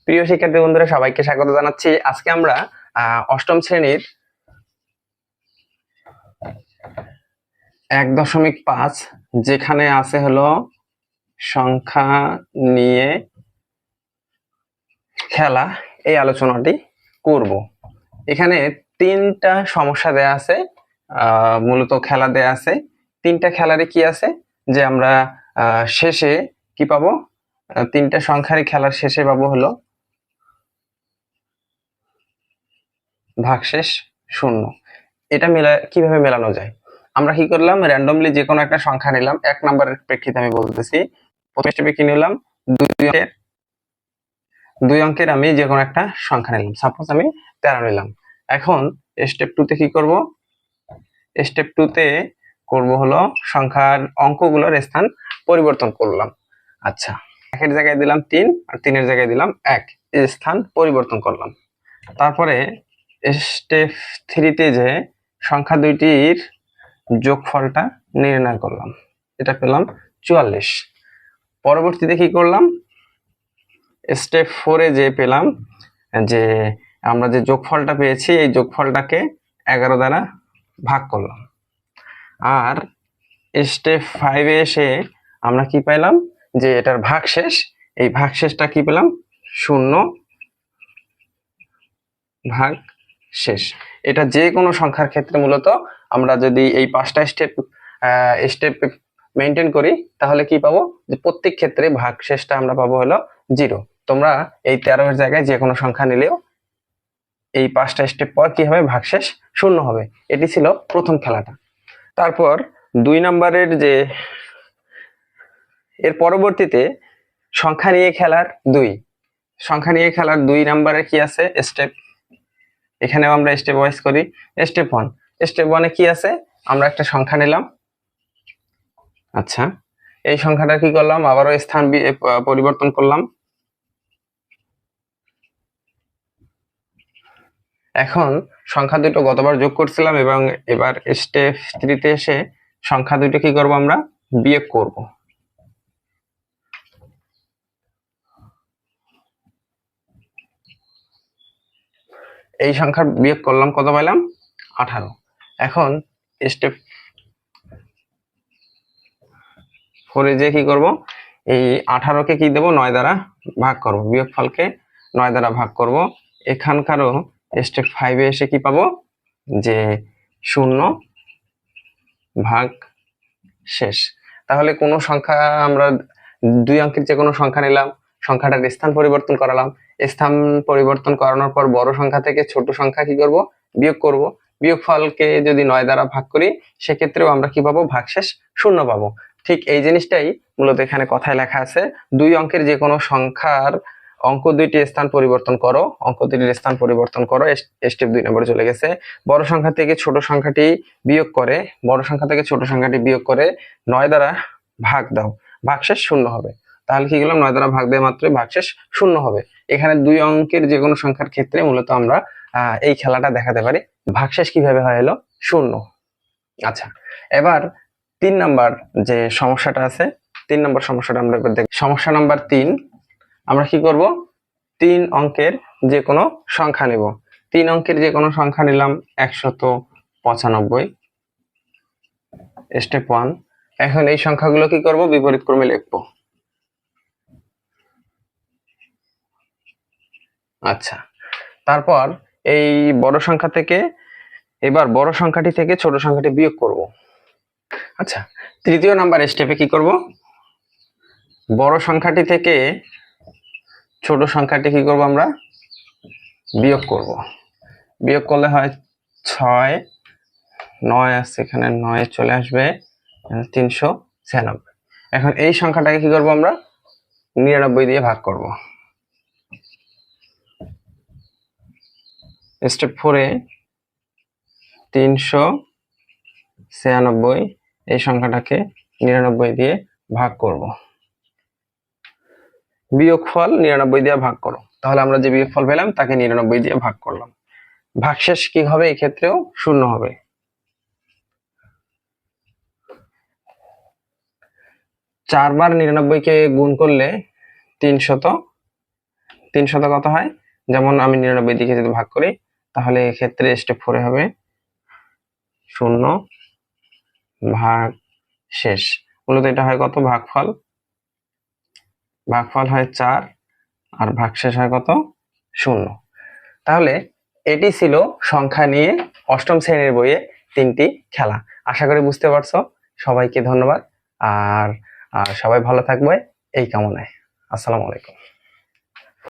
প্রিয় শিক্ষার্থী বন্ধুরা, সবাইকে স্বাগত জানাচ্ছি। আজকে আমরা অষ্টম শ্রেণীর 1.5 যেখানে আছে হলো সংখ্যা নিয়ে খেলা, এই আলোচনাটি করব। এখানে 3টা সমস্যা দেয়া আছে, মূলত খেলা দেয়া আছে। 3টা খেলারে কি আছে যে আমরা শেষে কি পাবো, 3টা সংখ্যারই খেলার শেষে পাবো হলো ভাগশেষ 0। এটা কিভাবে মেলানো যায়? আমরা কি করলাম, র্যান্ডমলি যে কোনো একটা সংখ্যা নিলাম। 1 নম্বরের প্রেক্ষিতে আমি বলতেছি, প্রথম স্টেপে কি নিলাম, 2 অঙ্কের আমি যে কোনো একটা সংখ্যা নিলাম। সাপোজ আমি 13 নিলাম। এখন স্টেপ 2 তে কি করব, স্টেপ 2 তে করব হলো সংখ্যার অঙ্কগুলোর স্থান পরিবর্তন করলাম। আচ্ছা, 1 এর জায়গায় দিলাম 3 আর 3 এর জায়গায় দিলাম 1, এই স্থান পরিবর্তন করলাম। তারপরে স্টেপ 3 তে যে সংখ্যা দুইটির যোগফলটা নির্ণয় করলাম, এটা পেলাম 44। পরবর্তীতে কি করলাম, স্টেপ 4 এ যে পেলাম যে আমরা যে যোগফলটা পেয়েছি, এই যোগফলটাকে 11 দ্বারা ভাগ করলাম। আর স্টেপ 5 এ এসে আমরা কি পেলাম, যে এটার ভাগশেষ, এই ভাগশেষটা কি পেলাম, 0 ভাগ শেষ। এটা যে কোনো সংখ্যার ক্ষেত্রে মূলত আমরা যদি এই 5টা স্টেপ মেনটেন করি, তাহলে কি পাবো, যে প্রত্যেক ক্ষেত্রে ভাগশেষটা আমরা পাবো হলো 0। তোমরা এই 13 এর জায়গায় যে কোনো সংখ্যা নিলেও এই 5টা স্টেপ পর কি হবে, ভাগশেষ 0 হবে। এটি ছিল প্রথম খেলাটা। তারপর 2 নম্বরের যে এর পরবর্তীতে সংখ্যা নিয়ে খেলার 2 নম্বরে কি আছে স্টেপ, এখানেও আমরা স্টেপ ওয়াইজ করি। স্টেপ 1, স্টেপ 1 এ কি আছে, আমরা একটা সংখ্যা নিলাম। আচ্ছা, এই সংখ্যাটা কি করলাম, আবারও স্থান পরিবর্তন করলাম। এখন সংখ্যা দুটো গতবার যোগ করছিলাম এবং এবার স্টেপ 3 তে এসে সংখ্যা দুটো কি করব, আমরা বিয়োগ করব। এই সংখ্যা বিয়োগ করলাম, কত পাইলাম, 18। এখন স্টেপ 4 এ যে কি করব, এই 18 কে কি দেব, 9 দ্বারা ভাগ করব, বিয়োগফলকে 9 দ্বারা ভাগ করব। এখানকারও স্টেপ 5 এ এসে কি পাবো, যে 0 ভাগ শেষ। তাহলে কোনো সংখ্যা আমরা 2 অঙ্কের যে কোনো সংখ্যা নিলাম, সংখ্যাটার স্থান পরিবর্তন করালাম। স্থান পরিবর্তন করানোর পর বড় সংখ্যা থেকে ছোট সংখ্যা কি করব, বিয়োগ করব। বিয়োগফলকে যদি 9 দ্বারা ভাগ করি, সেক্ষেত্রেও আমরা কি পাবো, ভাগশেষ 0 পাবো। ঠিক এই জিনিসটাই মূলত এখানে কথায় লেখা আছে, 2 অঙ্কের যে কোনো সংখ্যার অঙ্ক দুইটির স্থান পরিবর্তন করো, অঙ্ক দুইটির স্থান পরিবর্তন করো। স্টেপ 2 নম্বরে চলে গেছে। বড় সংখ্যা থেকে ছোট সংখ্যাটি বিয়োগ করে, 9 দ্বারা ভাগ দাও, ভাগশেষ 0 হবে। তাহলে কি গেলাম, 9 দ্বারা ভাগ দেওয়া মাত্রই ভাগশেষ 0 হবে। এখানে 2 অঙ্কের যে কোনো সংখ্যার ক্ষেত্রে মূলত আমরা এই খেলাটা দেখাতে পারি। ভাগশেষ কিভাবে হয়, হলো 0। আচ্ছা, এবার 3 নাম্বার যে সমস্যাটা আছে, 3 নম্বর সমস্যাটা আমরা এবার দেখব। সমস্যা নাম্বার 3, আমরা কি করব, 3 অঙ্কের যে কোনো সংখ্যা নেব। 3 অঙ্কের যে কোনো সংখ্যা নিলাম 195। স্টেপ 1, এখন এই সংখ্যাগুলো কি করব, বিপরীত ক্রমে লিখব। আচ্ছা, তারপর এই বড় সংখ্যা থেকে এবার বড় সংখ্যাটি থেকে ছোট সংখ্যাটি বিয়োগ করব। আচ্ছা, তৃতীয় নাম্বার স্টেপে কি করব, বড় সংখ্যাটি থেকে ছোট সংখ্যাটি কি করব, আমরা বিয়োগ করব। বিয়োগ করলে হয় 6, 9 আছে এখানে, 9 চলে আসবে 396। এখন এই সংখ্যাটাকে কি করব, আমরা 99 দিয়ে ভাগ করব। স্টেপ 4 এ 396 এই সংখ্যাটাকে 99 দিয়ে ভাগ করব। বিয়োগফল 99 দিয়ে ভাগ করো, তাহলে আমরা যে বিয়োগফল পেলাম তাকে 99 দিয়ে ভাগ করলাম। ভাগশেষ কি হবে, এই ক্ষেত্রেও 0 হবে। চারবার 99 কে গুণ করলে 399 300 কত হয়, যেমন আমি 99 দিকে যদি ভাগ করি তাহলে এক্ষেত্রে স্টেপ 4 হবে 0 ভাগ শেষ। মূলত এটা হয় কত, ভাগফল হয় 4 আর ভাগশেষ হয় কত, 0। তাহলে এটি ছিল সংখ্যা নিয়ে অষ্টম শ্রেণীর বইয়ে 3টি খেলা। আশা করি বুঝতে পারছো। সবাইকে ধন্যবাদ। আর সবাই ভালো থাকবে এই কামনায়। আসসালামু আলাইকুম।